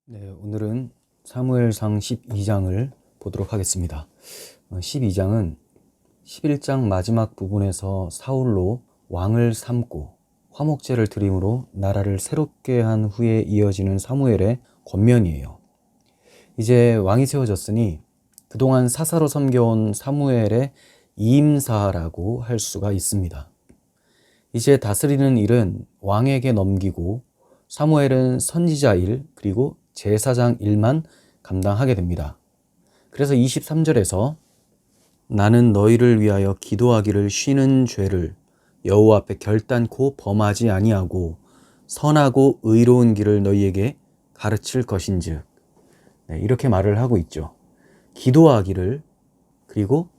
네, 오늘은 사무엘상 12장을 보도록 하겠습니다. 12장은 11장 마지막 부분에서 사울로 왕을 삼고 화목제를 드림으로 나라를 새롭게 한 후에 이어지는 사무엘의 권면이에요. 이제 왕이 세워졌으니 그동안 사사로 섬겨온 사무엘의 이임사라고 할 수가 있습니다. 이제 다스리는 일은 왕에게 넘기고 사무엘은 선지자 일 그리고 제사장 일만 감당하게 됩니다. 그래서 23절에서 나는 너희를 위하여 기도하기를 쉬는 죄를 여호와 앞에 결단코 범하지 아니하고 선하고 의로운 길을 너희에게 가르칠 것인즉, 이렇게 말을 하고 있죠. 기도하기를 그리고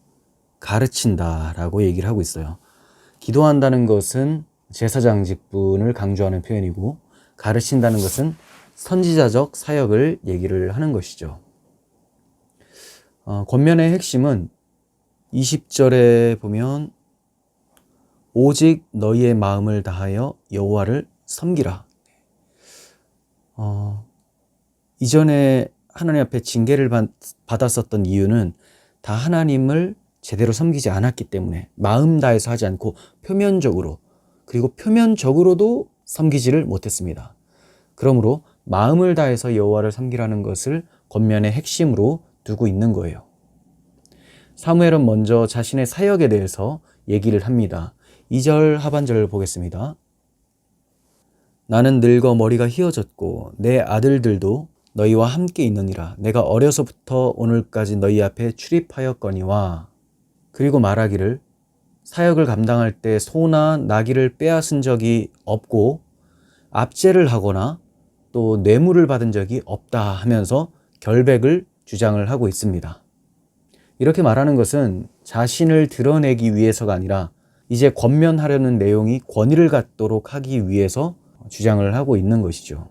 가르친다라고 얘기를 하고 있어요. 기도한다는 것은 제사장 직분을 강조하는 표현이고, 가르친다는 것은 선지자적 사역을 얘기를 하는 것이죠. 권면의 핵심은 20절에 보면 오직 너희의 마음을 다하여 여호와를 섬기라. 이전에 하나님 앞에 징계를 받았었던 이유는 다 하나님을 제대로 섬기지 않았기 때문에 마음 다해서 하지 않고 표면적으로, 그리고 표면적으로도 섬기지를 못했습니다. 그러므로 마음을 다해서 여호와를 섬기라는 것을 권면의 핵심으로 두고 있는 거예요. 사무엘은 먼저 자신의 사역에 대해서 얘기를 합니다. 2절 하반절을 보겠습니다. 나는 늙어 머리가 휘어졌고 내 아들들도 너희와 함께 있느니라. 내가 어려서부터 오늘까지 너희 앞에 출입하였거니와. 그리고 말하기를 사역을 감당할 때 소나 나귀를 빼앗은 적이 없고 압제를 하거나 또 뇌물을 받은 적이 없다 하면서 결백을 주장을 하고 있습니다. 이렇게 말하는 것은 자신을 드러내기 위해서가 아니라 이제 권면하려는 내용이 권위를 갖도록 하기 위해서 주장을 하고 있는 것이죠.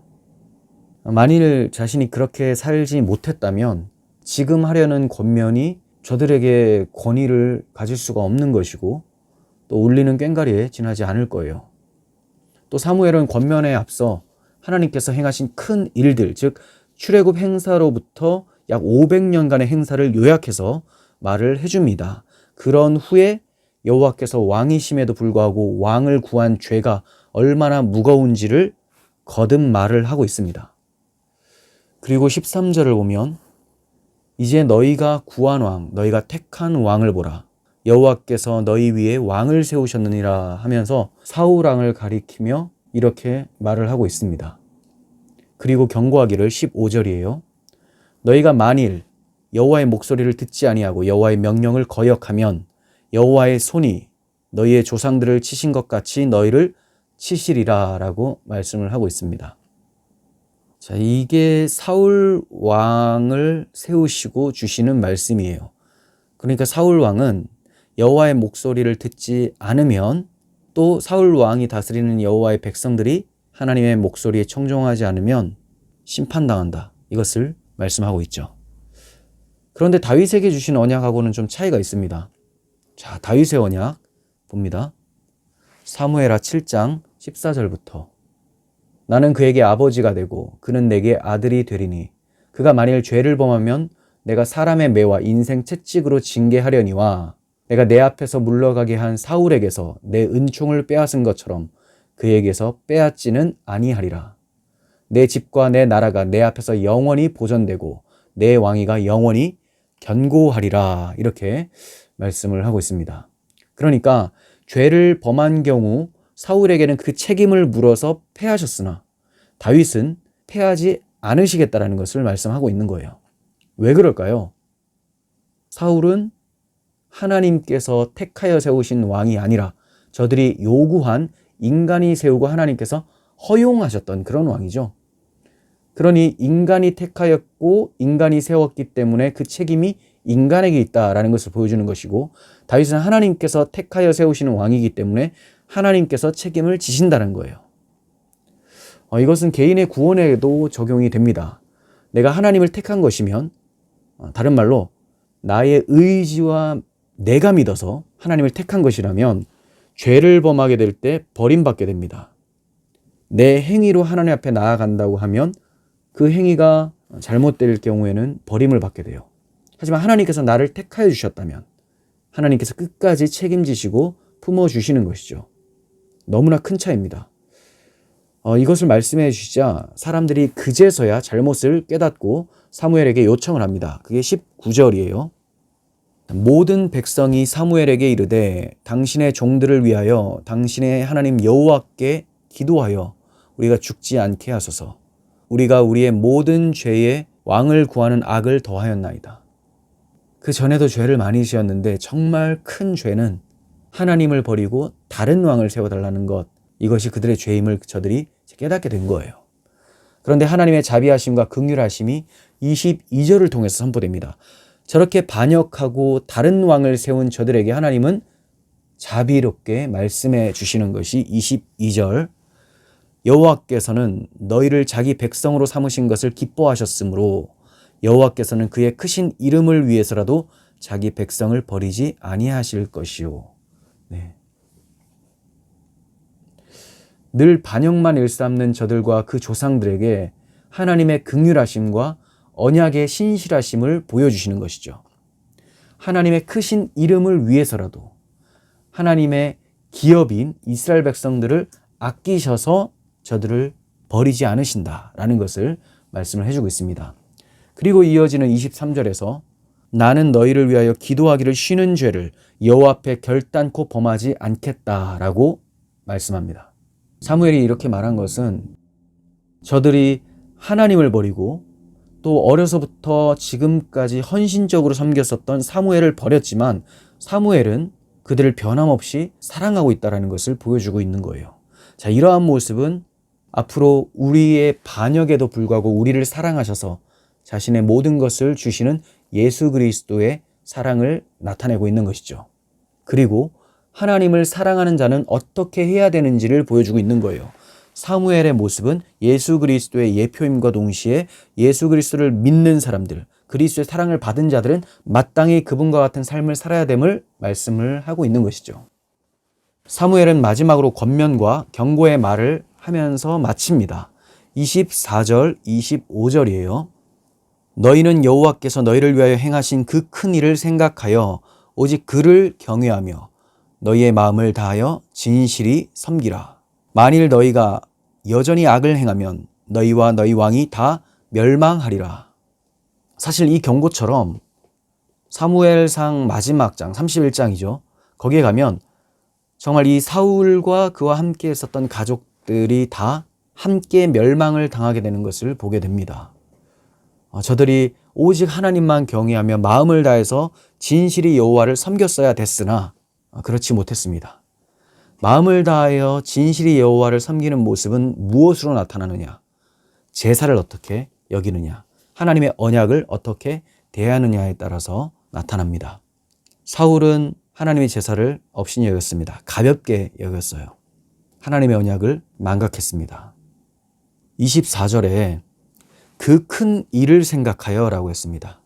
만일 자신이 그렇게 살지 못했다면 지금 하려는 권면이 저들에게 권위를 가질 수가 없는 것이고 또 울리는 꽹과리에 지나지 않을 거예요. 또 사무엘은 권면에 앞서 하나님께서 행하신 큰 일들, 즉 출애굽 행사로부터 약 500년간의 행사를 요약해서 말을 해줍니다. 그런 후에 여호와께서 왕이심에도 불구하고 왕을 구한 죄가 얼마나 무거운지를 거듭 말을 하고 있습니다. 그리고 13절을 보면 이제 너희가 구한 왕, 너희가 택한 왕을 보라. 여호와께서 너희 위에 왕을 세우셨느니라 하면서 사울 왕을 가리키며 이렇게 말을 하고 있습니다. 그리고 경고하기를 15절이에요. 너희가 만일 여호와의 목소리를 듣지 아니하고 여호와의 명령을 거역하면 여호와의 손이 너희의 조상들을 치신 것 같이 너희를 치시리라 라고 말씀을 하고 있습니다. 자, 이게 사울 왕을 세우시고 주시는 말씀이에요. 그러니까 사울 왕은 여호와의 목소리를 듣지 않으면, 또 사울 왕이 다스리는 여호와의 백성들이 하나님의 목소리에 청종하지 않으면 심판당한다. 이것을 말씀하고 있죠. 그런데 다윗에게 주신 언약하고는 좀 차이가 있습니다. 자, 다윗의 언약 봅니다. 사무엘하 7장 14절부터 나는 그에게 아버지가 되고 그는 내게 아들이 되리니 그가 만일 죄를 범하면 내가 사람의 매와 인생 채찍으로 징계하려니와 내가 내 앞에서 물러가게 한 사울에게서 내 은총을 빼앗은 것처럼 그에게서 빼앗지는 아니하리라. 내 집과 내 나라가 내 앞에서 영원히 보존되고 내 왕위가 영원히 견고하리라. 이렇게 말씀을 하고 있습니다. 그러니까 죄를 범한 경우 사울에게는 그 책임을 물어서 패하셨으나 다윗은 패하지 않으시겠다라는 것을 말씀하고 있는 거예요. 왜 그럴까요? 사울은 하나님께서 택하여 세우신 왕이 아니라 저들이 요구한 인간이 세우고 하나님께서 허용하셨던 그런 왕이죠. 그러니 인간이 택하였고 인간이 세웠기 때문에 그 책임이 인간에게 있다라는 것을 보여주는 것이고, 다윗은 하나님께서 택하여 세우시는 왕이기 때문에 하나님께서 책임을 지신다는 거예요. 이것은 개인의 구원에도 적용이 됩니다. 내가 하나님을 택한 것이면, 다른 말로 나의 의지와 내가 믿어서 하나님을 택한 것이라면 죄를 범하게 될 때 버림받게 됩니다. 내 행위로 하나님 앞에 나아간다고 하면 그 행위가 잘못될 경우에는 버림을 받게 돼요. 하지만 하나님께서 나를 택하여 주셨다면 하나님께서 끝까지 책임지시고 품어주시는 것이죠. 너무나 큰 차이입니다. 이것을 말씀해 주시자 사람들이 그제서야 잘못을 깨닫고 사무엘에게 요청을 합니다. 그게 19절이에요. 모든 백성이 사무엘에게 이르되 당신의 종들을 위하여 당신의 하나님 여호와께 기도하여 우리가 죽지 않게 하소서. 우리가 우리의 모든 죄에 왕을 구하는 악을 더하였나이다. 그 전에도 죄를 많이 지었는데 정말 큰 죄는 하나님을 버리고 다른 왕을 세워달라는 것, 이것이 그들의 죄임을 저들이 깨닫게 된 거예요. 그런데 하나님의 자비하심과 긍휼하심이 22절을 통해서 선포됩니다. 저렇게 반역하고 다른 왕을 세운 저들에게 하나님은 자비롭게 말씀해 주시는 것이 22절. 여호와께서는 너희를 자기 백성으로 삼으신 것을 기뻐하셨으므로 여호와께서는 그의 크신 이름을 위해서라도 자기 백성을 버리지 아니하실 것이요. 네. 늘 반역만 일삼는 저들과 그 조상들에게 하나님의 긍휼하심과 언약의 신실하심을 보여주시는 것이죠. 하나님의 크신 이름을 위해서라도 하나님의 기업인 이스라엘 백성들을 아끼셔서 저들을 버리지 않으신다라는 것을 말씀을 해주고 있습니다. 그리고 이어지는 23절에서 나는 너희를 위하여 기도하기를 쉬는 죄를 여호와 앞에 결단코 범하지 않겠다라고 말씀합니다. 사무엘이 이렇게 말한 것은 저들이 하나님을 버리고 또 어려서부터 지금까지 헌신적으로 섬겼었던 사무엘을 버렸지만 사무엘은 그들을 변함없이 사랑하고 있다는 것을 보여주고 있는 거예요. 자, 이러한 모습은 앞으로 우리의 반역에도 불구하고 우리를 사랑하셔서 자신의 모든 것을 주시는 예수 그리스도의 사랑을 나타내고 있는 것이죠. 그리고 하나님을 사랑하는 자는 어떻게 해야 되는지를 보여주고 있는 거예요. 사무엘의 모습은 예수 그리스도의 예표임과 동시에 예수 그리스도를 믿는 사람들, 그리스도의 사랑을 받은 자들은 마땅히 그분과 같은 삶을 살아야 됨을 말씀을 하고 있는 것이죠. 사무엘은 마지막으로 권면과 경고의 말을 하면서 마칩니다. 24절, 25절이에요. 너희는 여호와께서 너희를 위하여 행하신 그 큰 일을 생각하여 오직 그를 경외하며 너희의 마음을 다하여 진실이 섬기라. 만일 너희가 여전히 악을 행하면 너희와 너희 왕이 다 멸망하리라. 사실 이 경고처럼 사무엘상 마지막 장 31장이죠. 거기에 가면 정말 이 사울과 그와 함께 있었던 가족들이 다 함께 멸망을 당하게 되는 것을 보게 됩니다. 저들이 오직 하나님만 경외하며 마음을 다해서 진실이 여호와를 섬겼어야 됐으나 그렇지 못했습니다. 마음을 다하여 진실이 여호와를 섬기는 모습은 무엇으로 나타나느냐? 제사를 어떻게 여기느냐? 하나님의 언약을 어떻게 대하느냐에 따라서 나타납니다. 사울은 하나님의 제사를 업신이 여겼습니다. 가볍게 여겼어요. 하나님의 언약을 망각했습니다. 24절에 그 큰 일을 생각하여 라고 했습니다.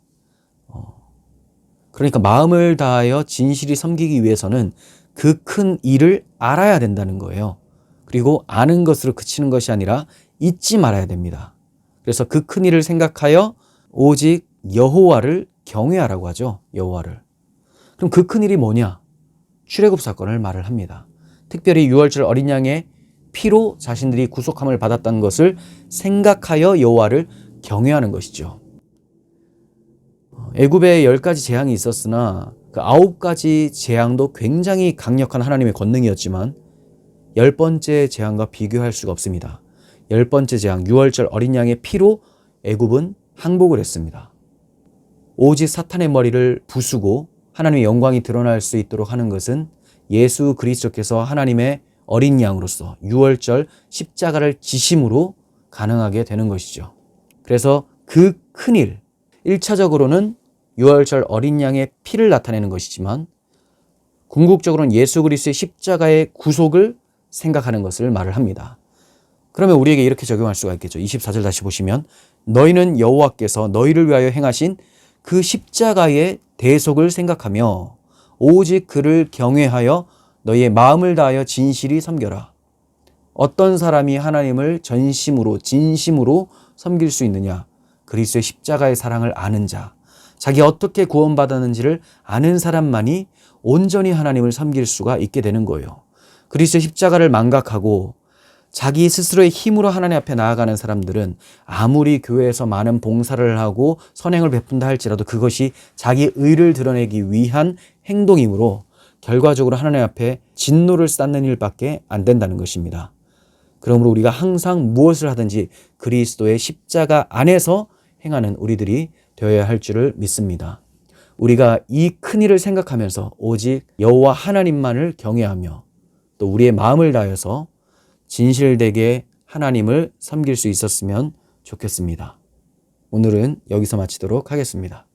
그러니까 마음을 다하여 진실이 섬기기 위해서는 그 큰 일을 알아야 된다는 거예요. 그리고 아는 것으로 그치는 것이 아니라 잊지 말아야 됩니다. 그래서 그 큰 일을 생각하여 오직 여호와를 경외하라고 하죠. 여호와를. 그럼 그 큰 일이 뭐냐? 출애굽 사건을 말을 합니다. 특별히 유월절 어린 양의 피로 자신들이 구속함을 받았다는 것을 생각하여 여호와를 경외하는 것이죠. 애굽에 10가지 재앙이 있었으나 그 9가지 재앙도 굉장히 강력한 하나님의 권능이었지만 10번째 재앙과 비교할 수가 없습니다. 10번째 재앙, 유월절 어린 양의 피로 애굽은 항복을 했습니다. 오직 사탄의 머리를 부수고 하나님의 영광이 드러날 수 있도록 하는 것은 예수 그리스도께서 하나님의 어린 양으로서 유월절 십자가를 지심으로 가능하게 되는 것이죠. 그래서 그 큰일, 1차적으로는 유월절 어린 양의 피를 나타내는 것이지만 궁극적으로는 예수 그리스도의 십자가의 구속을 생각하는 것을 말을 합니다. 그러면 우리에게 이렇게 적용할 수가 있겠죠. 24절 다시 보시면 너희는 여호와께서 너희를 위하여 행하신 그 십자가의 대속을 생각하며 오직 그를 경외하여 너희의 마음을 다하여 진실이 섬겨라. 어떤 사람이 하나님을 전심으로 진심으로 섬길 수 있느냐? 그리스도의 십자가의 사랑을 아는 자, 자기 어떻게 구원받았는지를 아는 사람만이 온전히 하나님을 섬길 수가 있게 되는 거예요. 그리스도의 십자가를 망각하고 자기 스스로의 힘으로 하나님 앞에 나아가는 사람들은 아무리 교회에서 많은 봉사를 하고 선행을 베푼다 할지라도 그것이 자기 의를 드러내기 위한 행동이므로 결과적으로 하나님 앞에 진노를 쌓는 일밖에 안 된다는 것입니다. 그러므로 우리가 항상 무엇을 하든지 그리스도의 십자가 안에서 행하는 우리들이 되어야 할 줄을 믿습니다. 우리가 이 큰 일을 생각하면서 오직 여호와 하나님만을 경외하며 또 우리의 마음을 다해서 진실되게 하나님을 섬길 수 있었으면 좋겠습니다. 오늘은 여기서 마치도록 하겠습니다.